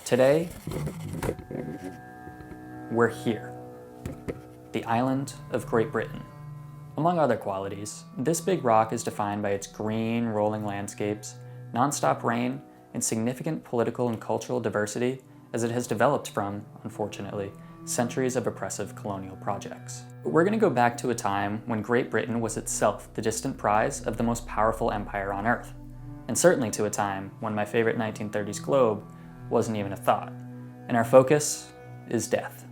Today, we're here, the island of Great Britain. Among other qualities, this big rock is defined by its green, rolling landscapes, non-stop rain, and significant political and cultural diversity as it has developed from, unfortunately, centuries of oppressive colonial projects. But we're going to go back to a time when Great Britain was itself the distant prize of the most powerful empire on Earth, and certainly to a time when my favorite 1930s globe wasn't even a thought. And our focus is death.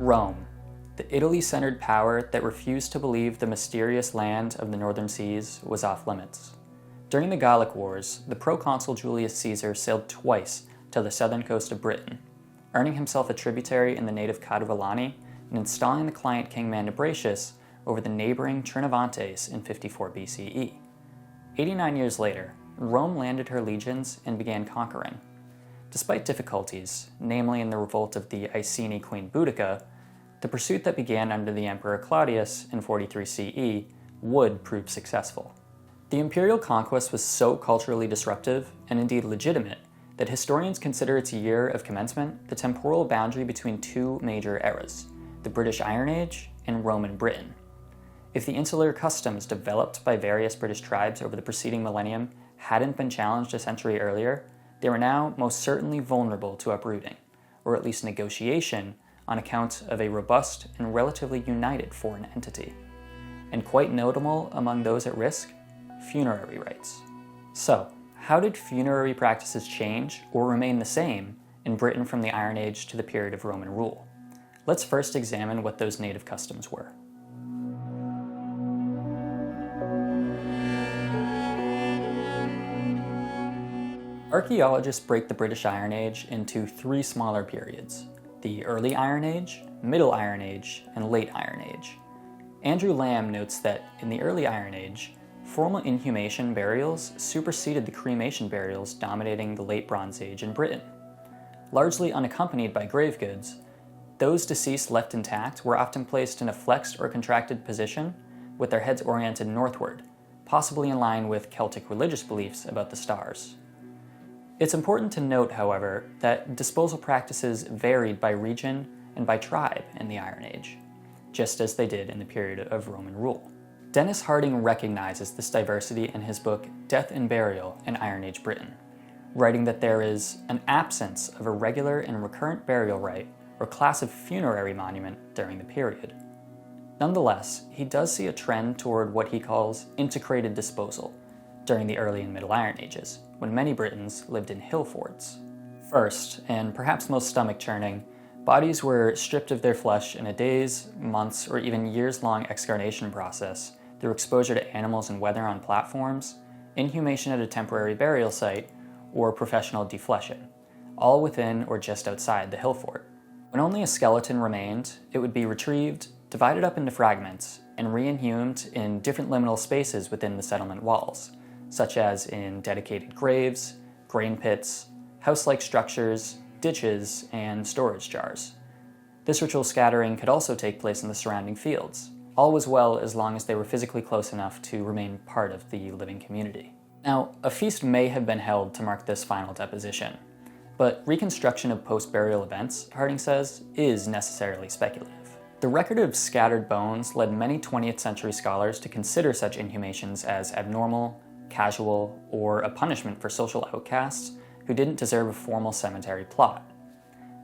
Rome, the Italy-centered power that refused to believe the mysterious land of the northern seas was off limits. During the Gallic Wars, the proconsul Julius Caesar sailed twice to the southern coast of Britain, earning himself a tributary in the native Cadovillani and installing the client king Mandubratius over the neighboring Trinovantes in 54 BCE. 89 years later, Rome landed her legions and began conquering. Despite difficulties, namely in the revolt of the Iceni queen Boudica, the pursuit that began under the Emperor Claudius in 43 CE would prove successful. The imperial conquest was so culturally disruptive, and indeed legitimate, that historians consider its year of commencement the temporal boundary between two major eras, the British Iron Age and Roman Britain. If the insular customs developed by various British tribes over the preceding millennium hadn't been challenged a century earlier, they were now most certainly vulnerable to uprooting, or at least negotiation, on account of a robust and relatively united foreign entity. And quite notable among those at risk, funerary rites. So, how did funerary practices change or remain the same in Britain from the Iron Age to the period of Roman rule? Let's first examine what those native customs were. Archaeologists break the British Iron Age into three smaller periods: the Early Iron Age, Middle Iron Age, and Late Iron Age. Andrew Lamb notes that in the Early Iron Age, formal inhumation burials superseded the cremation burials dominating the Late Bronze Age in Britain. Largely unaccompanied by grave goods, those deceased left intact were often placed in a flexed or contracted position with their heads oriented northward, possibly in line with Celtic religious beliefs about the stars. It's important to note, however, that disposal practices varied by region and by tribe in the Iron Age, just as they did in the period of Roman rule. Dennis Harding recognizes this diversity in his book Death and Burial in Iron Age Britain, writing that there is an absence of a regular and recurrent burial rite or class of funerary monument during the period. Nonetheless, he does see a trend toward what he calls integrated disposal during the Early and Middle Iron Ages, when many Britons lived in hill forts. First, and perhaps most stomach-churning, bodies were stripped of their flesh in a days, months, or even years-long excarnation process through exposure to animals and weather on platforms, inhumation at a temporary burial site, or professional defleshing, all within or just outside the hill fort. When only a skeleton remained, it would be retrieved, divided up into fragments, and re-inhumed in different liminal spaces within the settlement walls, such as in dedicated graves, grain pits, house-like structures, ditches, and storage jars. This ritual scattering could also take place in the surrounding fields. All was well as long as they were physically close enough to remain part of the living community. Now, a feast may have been held to mark this final deposition, but reconstruction of post-burial events, Harding says, is necessarily speculative. The record of scattered bones led many 20th century scholars to consider such inhumations as abnormal, casual, or a punishment for social outcasts who didn't deserve a formal cemetery plot.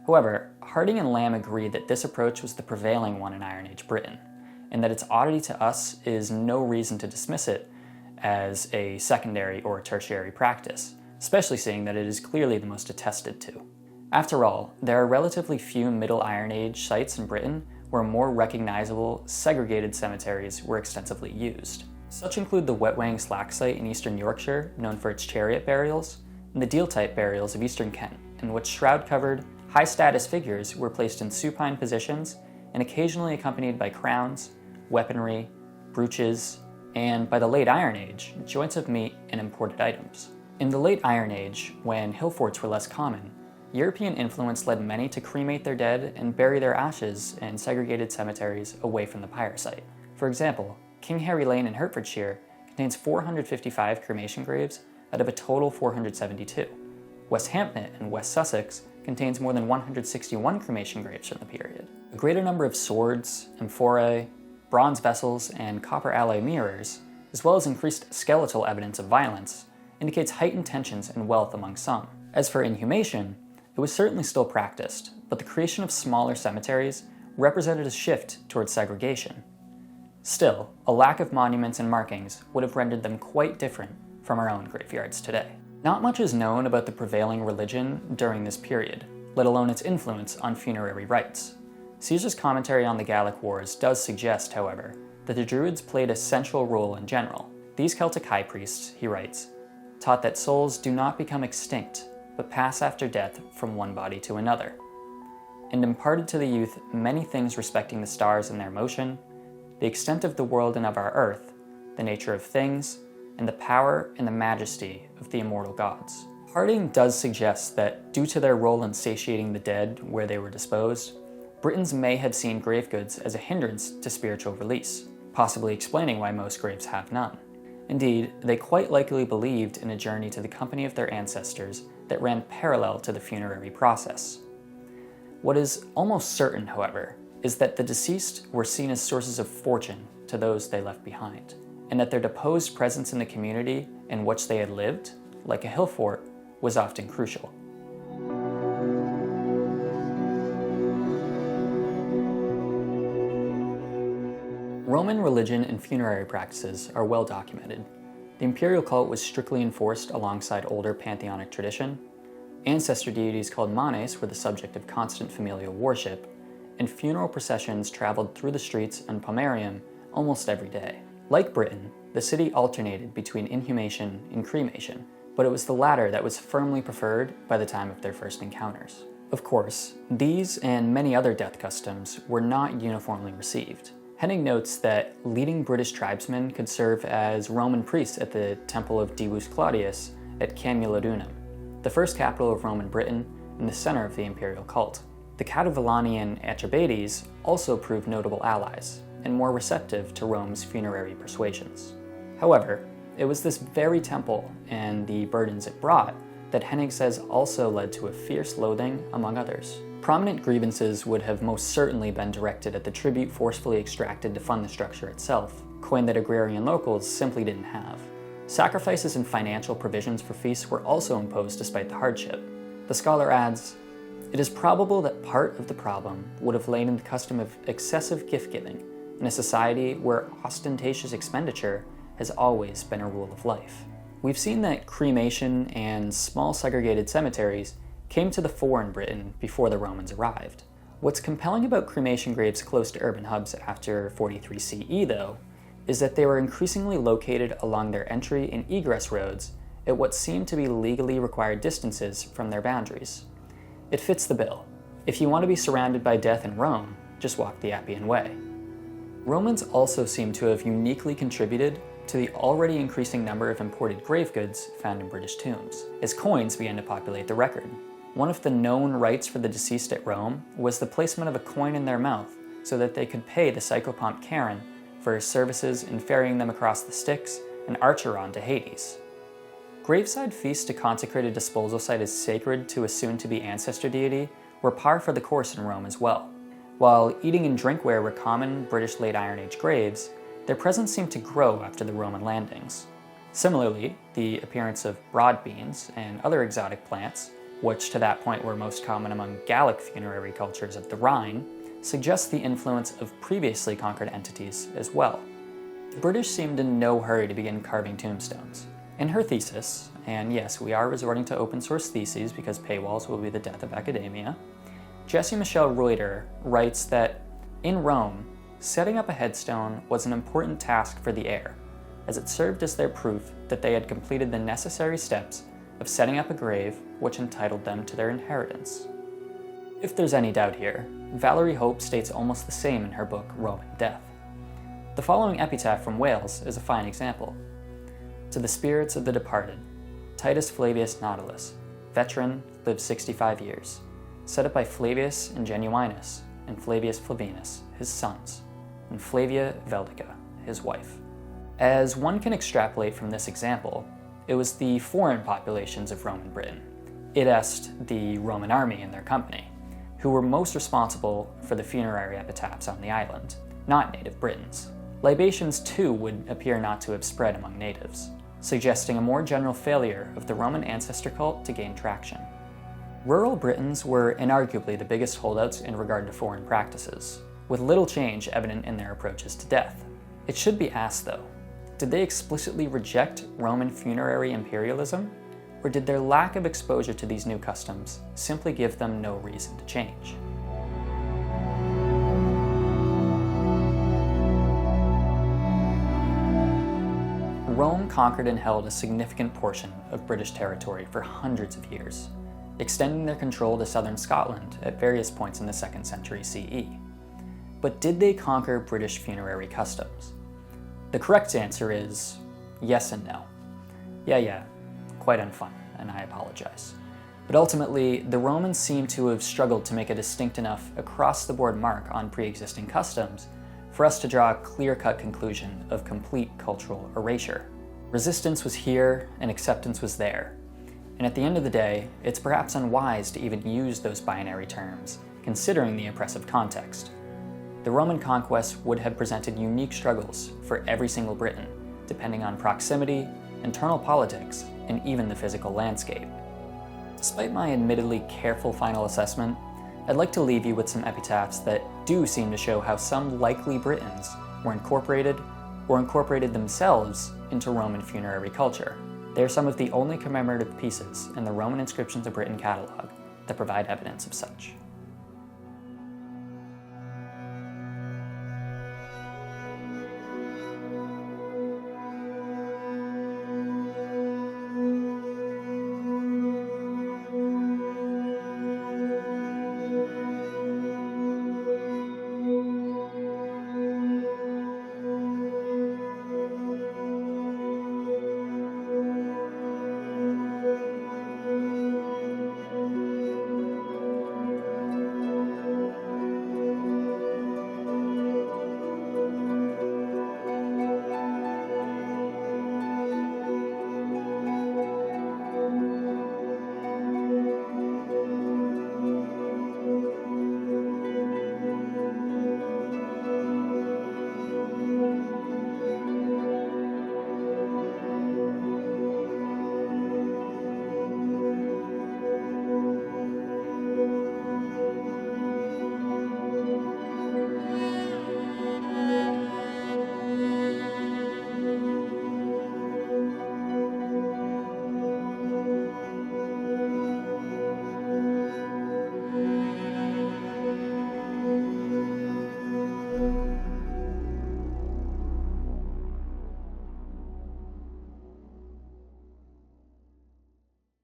However, Harding and Lamb agree that this approach was the prevailing one in Iron Age Britain, and that its oddity to us is no reason to dismiss it as a secondary or tertiary practice, especially seeing that it is clearly the most attested to. After all, there are relatively few Middle Iron Age sites in Britain where more recognizable, segregated cemeteries were extensively used. Such include the Wetwang Slack site in eastern Yorkshire, known for its chariot burials, and the deal-type burials of eastern Kent, in which shroud-covered, high-status figures were placed in supine positions and occasionally accompanied by crowns, weaponry, brooches, and by the Late Iron Age, joints of meat and imported items. In the Late Iron Age, when hill forts were less common, European influence led many to cremate their dead and bury their ashes in segregated cemeteries away from the pyre site. For example, King Harry Lane in Hertfordshire contains 455 cremation graves out of a total 472. West Hampton in West Sussex contains more than 161 cremation graves from the period. A greater number of swords, amphorae, bronze vessels, and copper alloy mirrors, as well as increased skeletal evidence of violence, indicates heightened tensions and wealth among some. As for inhumation, it was certainly still practiced, but the creation of smaller cemeteries represented a shift towards segregation. Still, a lack of monuments and markings would have rendered them quite different from our own graveyards today. Not much is known about the prevailing religion during this period, let alone its influence on funerary rites. Caesar's commentary on the Gallic Wars does suggest, however, that the Druids played a central role in general. These Celtic high priests, he writes, taught that souls do not become extinct, but pass after death from one body to another, and imparted to the youth many things respecting the stars and their motion, the extent of the world and of our earth, the nature of things, and the power and the majesty of the immortal gods. Harding does suggest that, due to their role in satiating the dead where they were disposed, Britons may have seen grave goods as a hindrance to spiritual release, possibly explaining why most graves have none. Indeed, they quite likely believed in a journey to the company of their ancestors that ran parallel to the funerary process. What is almost certain, however, is that the deceased were seen as sources of fortune to those they left behind, and that their deposed presence in the community in which they had lived, like a hill fort, was often crucial. Roman religion and funerary practices are well documented. The imperial cult was strictly enforced alongside older pantheonic tradition. Ancestor deities called manes were the subject of constant familial worship, and funeral processions traveled through the streets in Pomerium almost every day. Like Britain, the city alternated between inhumation and cremation, but it was the latter that was firmly preferred by the time of their first encounters. Of course, these and many other death customs were not uniformly received. Henning notes that leading British tribesmen could serve as Roman priests at the Temple of Divus Claudius at Camulodunum, the first capital of Roman Britain and the center of the imperial cult. The Catuvellaunian Atrebates also proved notable allies, and more receptive to Rome's funerary persuasions. However, it was this very temple and the burdens it brought that Henning says also led to a fierce loathing among others. Prominent grievances would have most certainly been directed at the tribute forcefully extracted to fund the structure itself, coin that agrarian locals simply didn't have. Sacrifices and financial provisions for feasts were also imposed despite the hardship. The scholar adds, "It is probable that part of the problem would have lain in the custom of excessive gift-giving in a society where ostentatious expenditure has always been a rule of life." We've seen that cremation and small segregated cemeteries came to the fore in Britain before the Romans arrived. What's compelling about cremation graves close to urban hubs after 43 CE, though, is that they were increasingly located along their entry and egress roads at what seemed to be legally required distances from their boundaries. It fits the bill. If you want to be surrounded by death in Rome, just walk the Appian Way. Romans also seem to have uniquely contributed to the already increasing number of imported grave goods found in British tombs, as coins began to populate the record. One of the known rites for the deceased at Rome was the placement of a coin in their mouth so that they could pay the psychopomp Acheron for his services in ferrying them across the Styx and Acheron to Hades. Graveside feasts to consecrate a disposal site as sacred to a soon-to-be ancestor deity were par for the course in Rome as well. While eating and drinkware were common in British late Iron Age graves, their presence seemed to grow after the Roman landings. Similarly, the appearance of broad beans and other exotic plants, which to that point were most common among Gallic funerary cultures of the Rhine, suggests the influence of previously conquered entities as well. The British seemed in no hurry to begin carving tombstones. In her thesis, and yes, we are resorting to open source theses because paywalls will be the death of academia, Jessie Michelle Reuter writes that in Rome, setting up a headstone was an important task for the heir, as it served as their proof that they had completed the necessary steps of setting up a grave which entitled them to their inheritance. If there's any doubt here, Valerie Hope states almost the same in her book Roman Death. The following epitaph from Wales is a fine example. To the spirits of the departed, Titus Flavius Nautilus, veteran, lived 65 years, set up by Flavius Ingenuinus and Flavius Flavinus, his sons, and Flavia Veldica, his wife. As one can extrapolate from this example, it was the foreign populations of Roman Britain, id est the Roman army and their company, who were most responsible for the funerary epitaphs on the island, not native Britons. Libations too would appear not to have spread among natives, suggesting a more general failure of the Roman ancestor cult to gain traction. Rural Britons were inarguably the biggest holdouts in regard to foreign practices, with little change evident in their approaches to death. It should be asked though, did they explicitly reject Roman funerary imperialism, or did their lack of exposure to these new customs simply give them no reason to change? Rome conquered and held a significant portion of British territory for hundreds of years, extending their control to southern Scotland at various points in the 2nd century CE. But did they conquer British funerary customs? The correct answer is yes and no. Yeah, quite unfun, and I apologize. But ultimately, the Romans seem to have struggled to make a distinct enough across-the-board mark on pre-existing customs for us to draw a clear-cut conclusion of complete cultural erasure. Resistance was here and acceptance was there. And at the end of the day, it's perhaps unwise to even use those binary terms, considering the oppressive context. The Roman conquest would have presented unique struggles for every single Briton, depending on proximity, internal politics, and even the physical landscape. Despite my admittedly careful final assessment, I'd like to leave you with some epitaphs that do seem to show how some likely Britons were incorporated or incorporated themselves into Roman funerary culture. They are some of the only commemorative pieces in the Roman Inscriptions of Britain catalog that provide evidence of such.